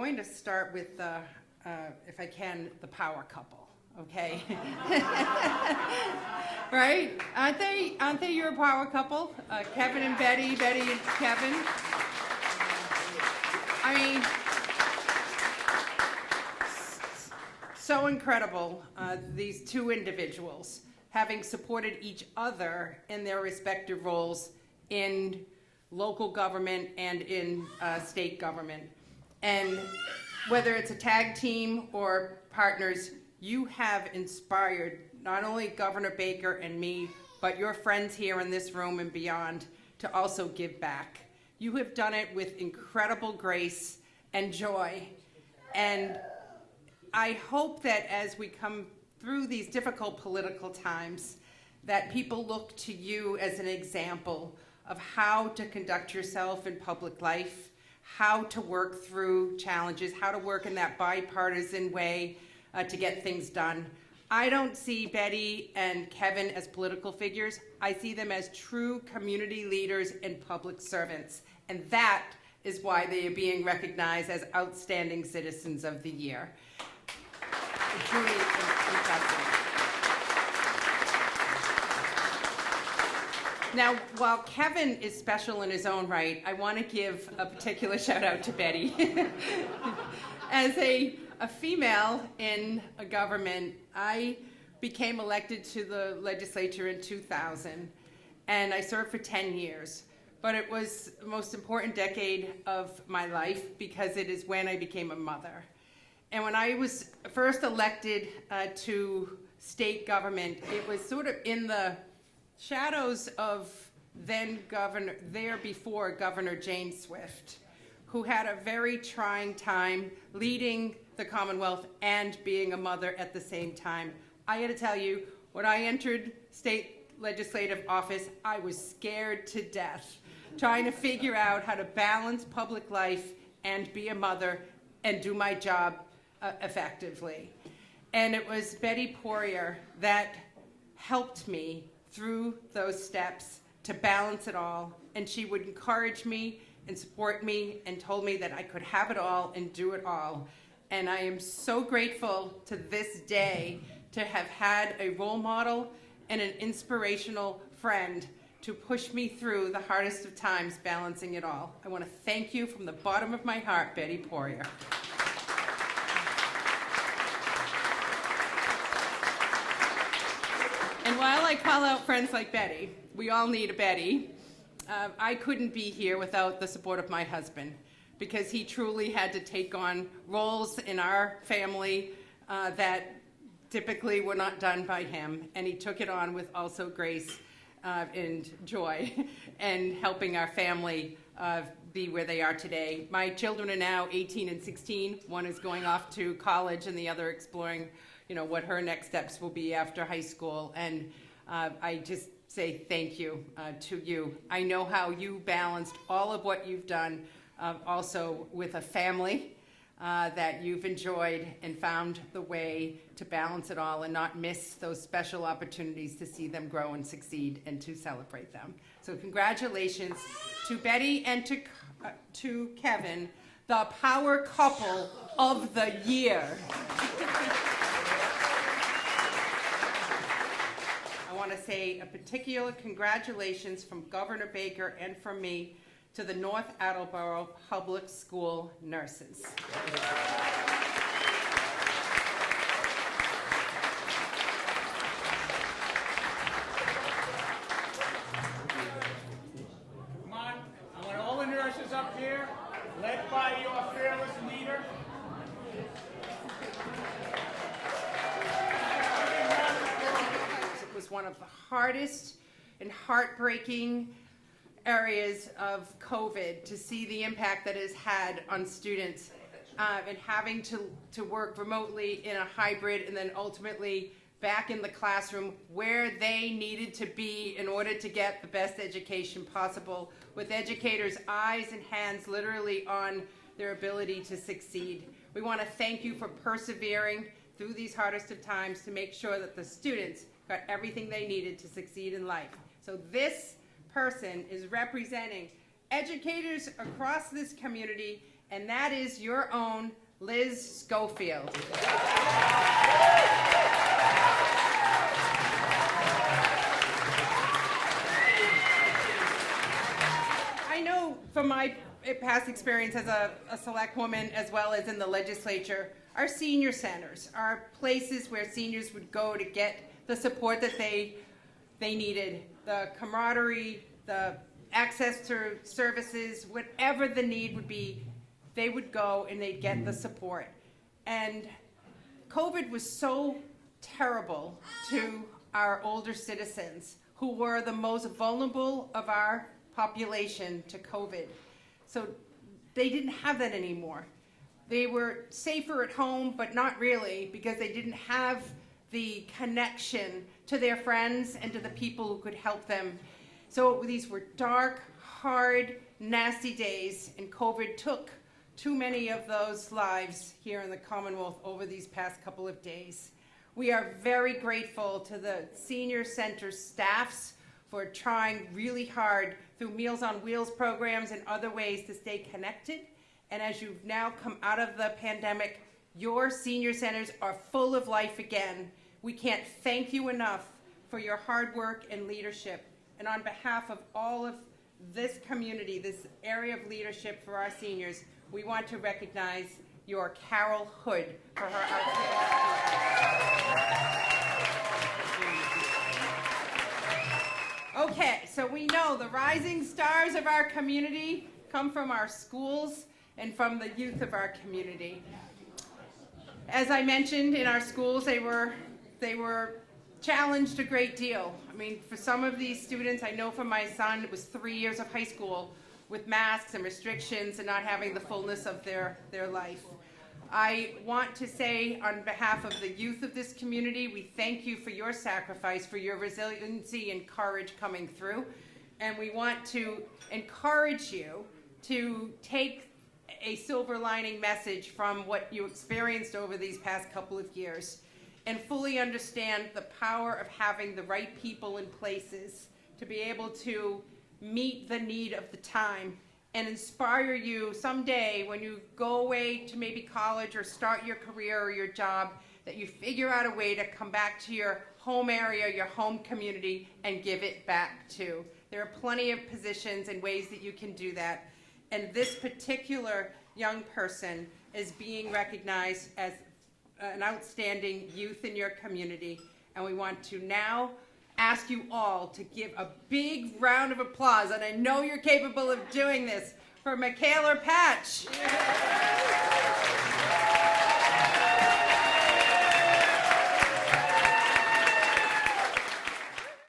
going to start with, if I can, the power couple, okay? Right? Aren't they your power couple? Kevin and Betty, Betty and Kevin. I mean, so incredible, these two individuals having supported each other in their respective roles in local government and in state government. And whether it's a tag team or partners, you have inspired not only Governor Baker and me, but your friends here in this room and beyond to also give back. You have done it with incredible grace and joy. And I hope that as we come through these difficult political times, that people look to you as an example of how to conduct yourself in public life, how to work through challenges, how to work in that bipartisan way to get things done. I don't see Betty and Kevin as political figures. I see them as true community leaders and public servants. And that is why they are being recognized as Outstanding Citizens of the Year. Truly impressive. Now, while Kevin is special in his own right, I want to give a particular shout out to Betty. As a female in a government, I became elected to the legislature in 2000, and I served for 10 years. But it was the most important decade of my life because it is when I became a mother. And when I was first elected to state government, it was sort of in the shadows of before Governor Jane Swift, who had a very trying time leading the Commonwealth and being a mother at the same time. I got to tell you, when I entered state legislative office, I was scared to death, trying to figure out how to balance public life and be a mother and do my job effectively. And it was Betty Poirier that helped me through those steps to balance it all. And she would encourage me and support me and told me that I could have it all and do it all. And I am so grateful to this day to have had a role model and an inspirational friend to push me through the hardest of times balancing it all. I want to thank you from the bottom of my heart, Betty Poirier. And while I call out friends like Betty, we all need a Betty, I couldn't be here without the support of my husband, because he truly had to take on roles in our family that typically were not done by him, and he took it on with also grace and joy and helping our family be where they are today. My children are now 18 and 16. One is going off to college and the other exploring what her next steps will be after high school. And I just say thank you to you. I know how you balanced all of what you've done also with a family that you've enjoyed and found the way to balance it all and not miss those special opportunities to see them grow and succeed and to celebrate them. So congratulations to Betty and to Kevin, the power couple of the year. I want to say a particular congratulations from Governor Baker and from me to the North Attleboro Public School nurses. Come on, I want all the nurses up here, led by your fearless leader. It was one of the hardest and heartbreaking areas of COVID to see the impact that it's had on students and having to work remotely in a hybrid and then ultimately back in the classroom where they needed to be in order to get the best education possible, with educators' eyes and hands literally on their ability to succeed. We want to thank you for persevering through these hardest of times to make sure that the students got everything they needed to succeed in life. So this person is representing educators across this community and that is your own Liz Schofield. I know from my past experience as a select woman as well as in the legislature, our senior centers are places where seniors would go to get the support that they needed, the camaraderie, the access to services, whatever the need would be, they would go and they'd get the support. And COVID was so terrible to our older citizens who were the most vulnerable of our population to COVID. So they didn't have that anymore. They were safer at home, but not really, because they didn't have the connection to their friends and to the people who could help them. So these were dark, hard, nasty days, and COVID took too many of those lives here in the Commonwealth over these past couple of days. We are very grateful to the senior center staffs for trying really hard through Meals on Wheels programs and other ways to stay connected. And as you've now come out of the pandemic, your senior centers are full of life again. We can't thank you enough for your hard work and leadership. And on behalf of all of this community, this area of leadership for our seniors, we want to recognize your Carol Hood for her outstanding. Okay, so we know the rising stars of our community come from our schools and from the youth of our community. As I mentioned, in our schools, they were challenged a great deal. I mean, for some of these students, I know for my son, it was 3 years of high school with masks and restrictions and not having the fullness of their life. I want to say on behalf of the youth of this community, we thank you for your sacrifice, for your resiliency and courage coming through. And we want to encourage you to take a silver lining message from what you experienced over these past couple of years and fully understand the power of having the right people in places to be able to meet the need of the time and inspire you someday when you go away to maybe college or start your career or your job, that you figure out a way to come back to your home area, your home community, and give it back to. There are plenty of positions and ways that you can do that. And this particular young person is being recognized as an outstanding youth in your community. And we want to now ask you all to give a big round of applause, and I know you're capable of doing this, for Michaela Patch.